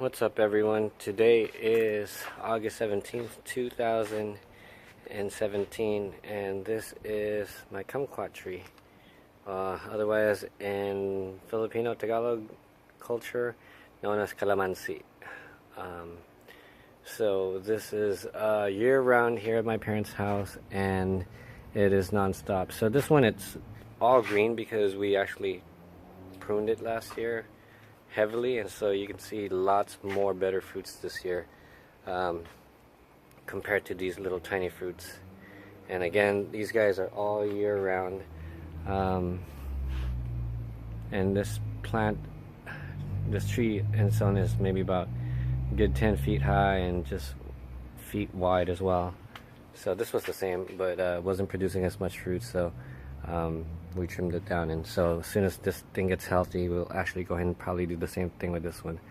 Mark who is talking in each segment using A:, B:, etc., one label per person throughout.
A: What's up, everyone? Today is August 17th, 2017, and this is my kumquat tree, otherwise in Filipino Tagalog culture known as Calamansi. So this is year-round here at my parents' house, and it is non-stop. So this one, it's all green because we actually pruned it last year heavily, and so you can see lots more better fruits this year compared to these little tiny fruits. And again, these guys are all year round, and this tree and its own is maybe about a good 10 feet high and just feet wide as well. So this was the same, but wasn't producing as much fruit, so we trimmed it down. And so as soon as this thing gets healthy, we'll actually go ahead and probably do the same thing with this one.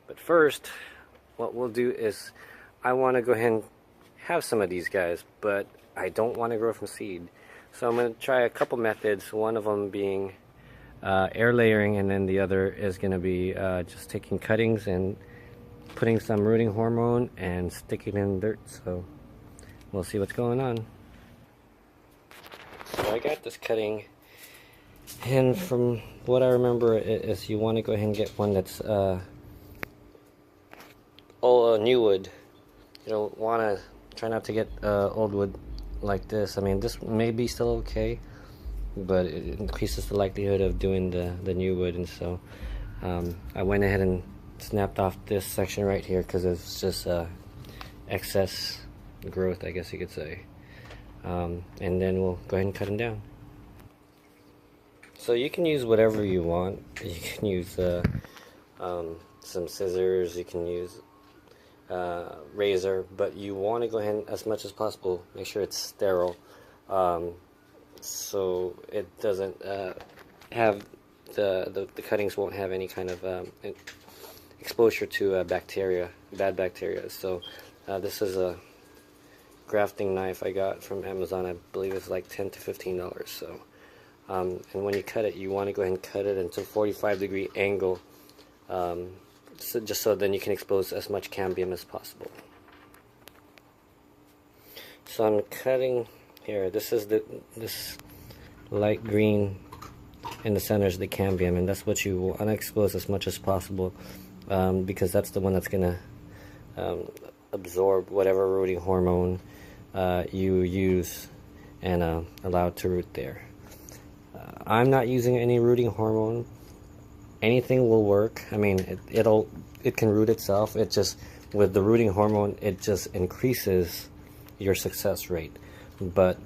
A: But first, what we'll do is I want to go ahead and have some of these guys, but I don't want to grow from seed. So I'm going to try a couple methods, one of them being air layering, and then the other is going to be just taking cuttings and putting some rooting hormone and sticking it in dirt. So we'll see what's going on. So I got this cutting, and from what I remember is you want to go ahead and get one that's new wood. You don't want to try not to get old wood like this. I mean, this may be still okay, but it increases the likelihood of doing the new wood. And so I went ahead and snapped off this section right here because it's just excess growth, I guess you could say. And then we'll go ahead and cut them down. So you can use whatever you want. You can use some scissors, you can use razor, but you want to go ahead and, as much as possible, make sure it's sterile, so it doesn't have the cuttings won't have any kind of exposure to bad bacteria. So this is a grafting knife I got from Amazon. I believe it's like $10 to $15. So and when you cut it, you want to go ahead and cut it into a 45-degree angle, just so then you can expose as much cambium as possible. So I'm cutting here. This is this light green in the center is the cambium, and that's what you want to expose as much as possible, because that's the one that's going to absorb whatever rooting hormone you use and allow it to root there. I'm not using any rooting hormone. Anything will work. I mean, it can root itself. It just, with the rooting hormone, it just increases your success rate. But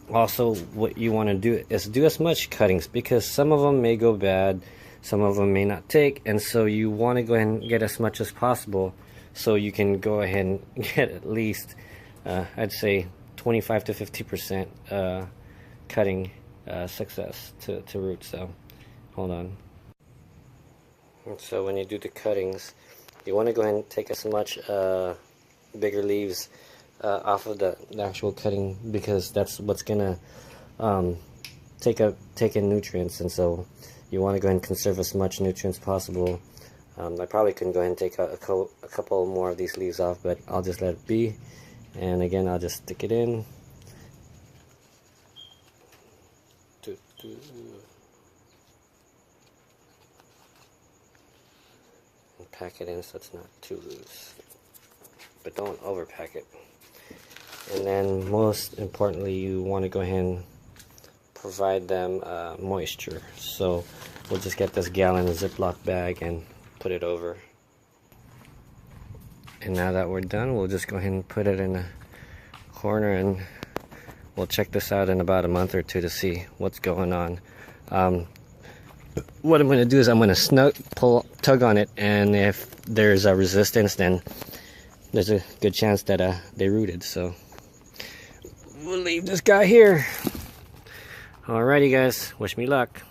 A: also, what you want to do is do as much cuttings, because some of them may go bad, some of them may not take, and so you want to go ahead and get as much as possible, so you can go ahead and get at least I'd say 25 to 50% cutting success to root. So hold on. And so when you do the cuttings, you want to go ahead and take as much bigger leaves off of the actual cutting, because that's what's gonna take in nutrients, and so you want to go ahead and conserve as much nutrients possible. I probably couldn't go ahead and take a couple more of these leaves off, but I'll just let it be. And again, I'll just stick it in. And pack it in so it's not too loose. But don't overpack it. And then most importantly, you want to go ahead and provide them moisture. So we'll just get this gallon Ziploc bag and put it over. And now that we're done, we'll just go ahead and put it in a corner, and we'll check this out in about a month or two to see what's going on. What I'm going to do is I'm going to tug on it, and if there's a resistance, then there's a good chance that they rooted. So we'll leave this guy here. Alrighty guys, wish me luck.